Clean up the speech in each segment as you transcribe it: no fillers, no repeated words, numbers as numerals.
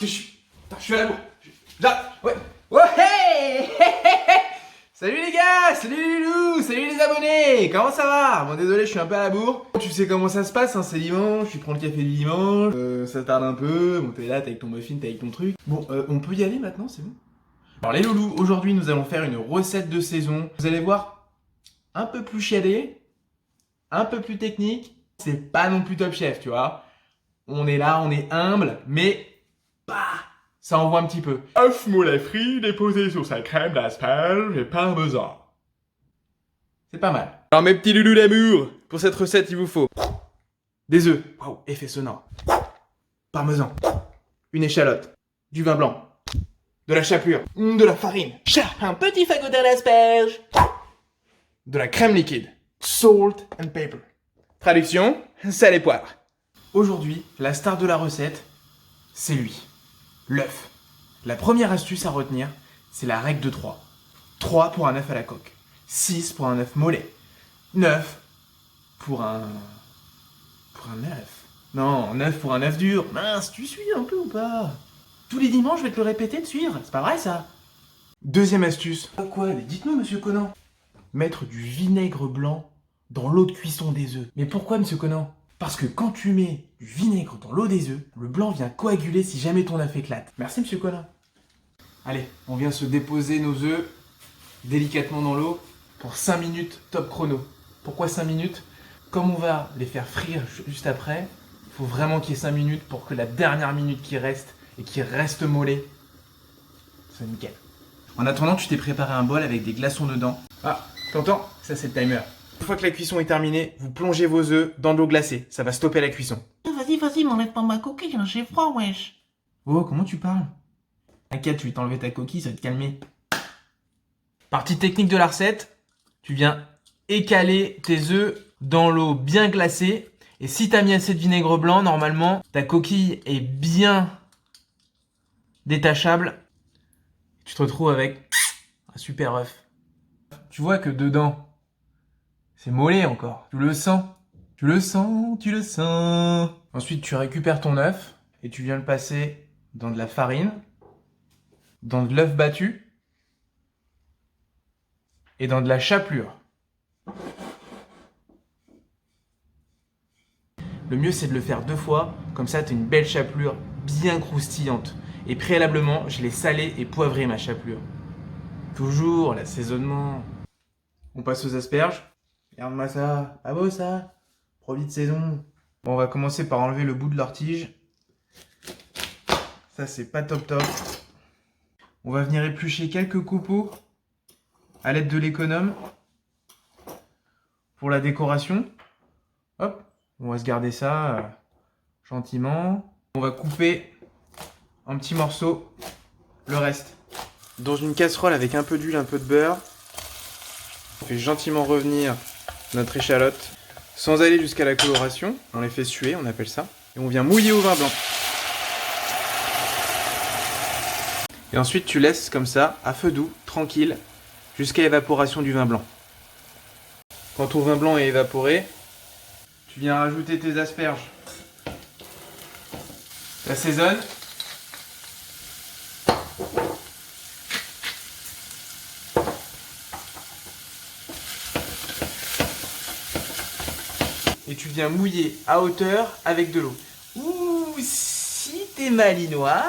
Je suis à la bourre. Là, ouais. Ouais, hey. Salut les gars, salut les loulous, salut les abonnés. Comment ça va? Bon, désolé, je suis un peu à la bourre. Tu sais comment ça se passe, hein, c'est dimanche, tu prends le café du dimanche, ça tarde un peu, bon, t'es là, t'es avec ton muffin, t'es avec ton truc. Bon, on peut y aller maintenant, c'est bon? Alors les loulous, aujourd'hui nous allons faire une recette de saison. Vous allez voir, un peu plus chiadé, un peu plus technique. C'est pas non plus Top Chef, tu vois. On est là, on est humble, mais bah, ça envoie un petit peu. Œuf molle frit déposé sur sa crème d'asperges et parmesan. C'est pas mal. Alors mes petits loulous d'amour, pour cette recette il vous faut des œufs, waouh, effet sonore, parmesan, une échalote, du vin blanc, de la chapelure, de la farine, un petit fagot d'asperges, de la crème liquide, salt and pepper. Traduction, sel et poivre. Aujourd'hui, la star de la recette, c'est lui, l'œuf. La première astuce à retenir, c'est la règle de 3. 3 pour un œuf à la coque, 6 pour un œuf mollet, 9 pour un œuf. Non, 9 pour un œuf dur. Mince, tu suis un peu ou pas? Tous les dimanches, je vais te le répéter de suivre, c'est pas vrai ça? Deuxième astuce. Quoi? Mais dites-nous, monsieur Conan. Mettre du vinaigre blanc dans l'eau de cuisson des œufs. Mais pourquoi, monsieur Conan? Parce que quand tu mets du vinaigre dans l'eau des œufs, le blanc vient coaguler si jamais ton œuf éclate. Merci, monsieur Conan. Allez, on vient se déposer nos œufs délicatement dans l'eau pour 5 minutes top chrono. Pourquoi 5 minutes? Comme on va les faire frire juste après, il faut vraiment qu'il y ait 5 minutes pour que la dernière minute qui reste et qui reste mollet soit nickel. En attendant, tu t'es préparé un bol avec des glaçons dedans. Ah, t'entends? Ça c'est le timer. Une fois que la cuisson est terminée, vous plongez vos œufs dans de l'eau glacée. Ça va stopper la cuisson. Vas-y, m'enlève pas ma coquille, j'ai froid, wesh. Oh, comment tu parles? T'inquiète, tu vais t'enlever ta coquille, ça va te calmer. Partie technique de la recette, tu viens écaler tes œufs dans l'eau bien glacée. Et si t'as mis assez de vinaigre blanc, normalement, ta coquille est bien détachable. Tu te retrouves avec un super œuf. Tu vois que dedans, c'est mollet encore. Tu le sens. Tu le sens, tu le sens. Ensuite, tu récupères ton œuf et tu viens le passer dans de la farine, dans de l'œuf battu et dans de la chapelure. Le mieux, c'est de le faire 2 fois. Comme ça, tu as une belle chapelure bien croustillante. Et préalablement, je l'ai salé et poivré ma chapelure. Toujours l'assaisonnement. On passe aux asperges. Regarde-moi ça. Ah beau ça? Produit de saison. Bon, on va commencer par enlever le bout de leur tige. Ça, c'est pas top top. On va venir éplucher quelques copeaux à l'aide de l'économe pour la décoration. Hop, on va se garder ça gentiment. On va couper en petits morceaux le reste. Dans une casserole avec un peu d'huile, un peu de beurre, on fait gentiment revenir notre échalote sans aller jusqu'à la coloration. On les fait suer, on appelle ça. Et on vient mouiller au vin blanc. Et ensuite, tu laisses comme ça, à feu doux, tranquille, jusqu'à évaporation du vin blanc. Quand ton vin blanc est évaporé, tu viens rajouter tes asperges. Tu assaisonnes. Et tu viens mouiller à hauteur avec de l'eau. Ouh, si t'es malinois,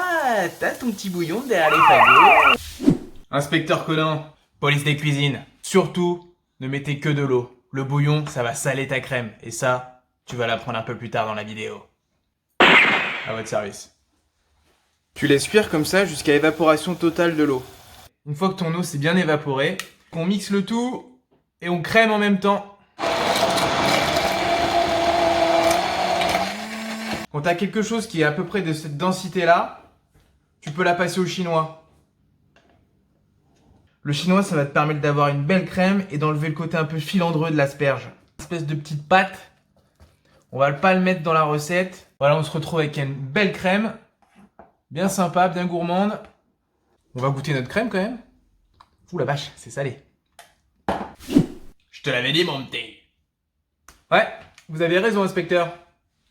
t'as ton petit bouillon derrière les fagots. Inspecteur Conan, police des cuisines. Surtout, ne mettez que de l'eau. Le bouillon, ça va saler ta crème. Et ça, tu vas l'apprendre un peu plus tard dans la vidéo. À votre service. Tu laisses cuire comme ça jusqu'à évaporation totale de l'eau. Une fois que ton eau s'est bien évaporée, on mixe le tout et on crème en même temps. Quand tu as quelque chose qui est à peu près de cette densité-là, tu peux la passer au chinois. Le chinois, ça va te permettre d'avoir une belle crème et d'enlever le côté un peu filandreux de l'asperge. Une espèce de petite pâte. On va pas le mettre dans la recette. Voilà, on se retrouve avec une belle crème. Bien sympa, bien gourmande. On va goûter notre crème quand même. Ouh la vache, c'est salé. Je te l'avais dit, mon petit. Ouais, vous avez raison, inspecteur.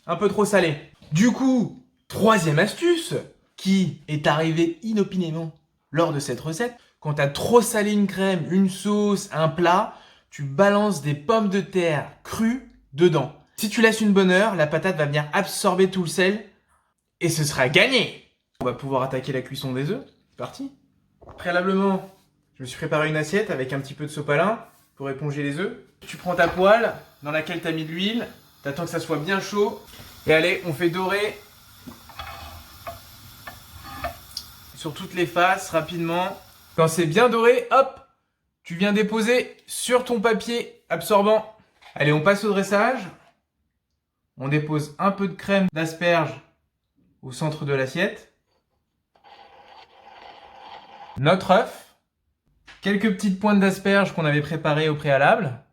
Un peu trop salé. Du coup, troisième astuce, qui est arrivé inopinément lors de cette recette. Quand t'as trop salé une crème, une sauce, un plat, tu balances des pommes de terre crues dedans. Si tu laisses une bonne heure, la patate va venir absorber tout le sel et ce sera gagné. On va pouvoir attaquer la cuisson des œufs. C'est parti. Préalablement, je me suis préparé une assiette avec un petit peu de sopalin pour éponger les œufs. Tu prends ta poêle dans laquelle tu as mis de l'huile, t'attends que ça soit bien chaud et allez, on fait dorer sur toutes les faces rapidement. Quand c'est bien doré, hop, tu viens déposer sur ton papier absorbant. Allez, on passe au dressage. On dépose un peu de crème d'asperge au centre de l'assiette. Notre œuf. Quelques petites pointes d'asperges qu'on avait préparées au préalable.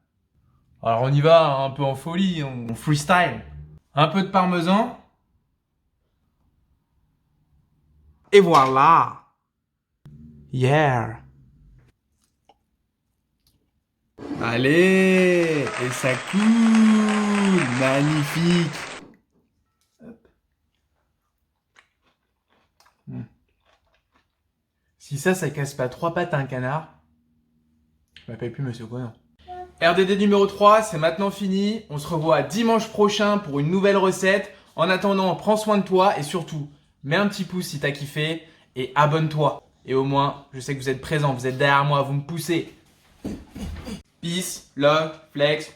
Alors on y va un peu en folie, on freestyle. Un peu de parmesan. Et voilà. Yeah. Allez, et ça coule. Magnifique. Hop. Si ça casse pas 3 pattes à un canard, je m'appelle plus Monsieur Conan. RDD numéro 3, c'est maintenant fini. On se revoit dimanche prochain pour une nouvelle recette. En attendant, prends soin de toi et surtout, mets un petit pouce si t'as kiffé et abonne-toi. Et au moins, je sais que vous êtes présents, vous êtes derrière moi, vous me poussez. Peace, love, flex.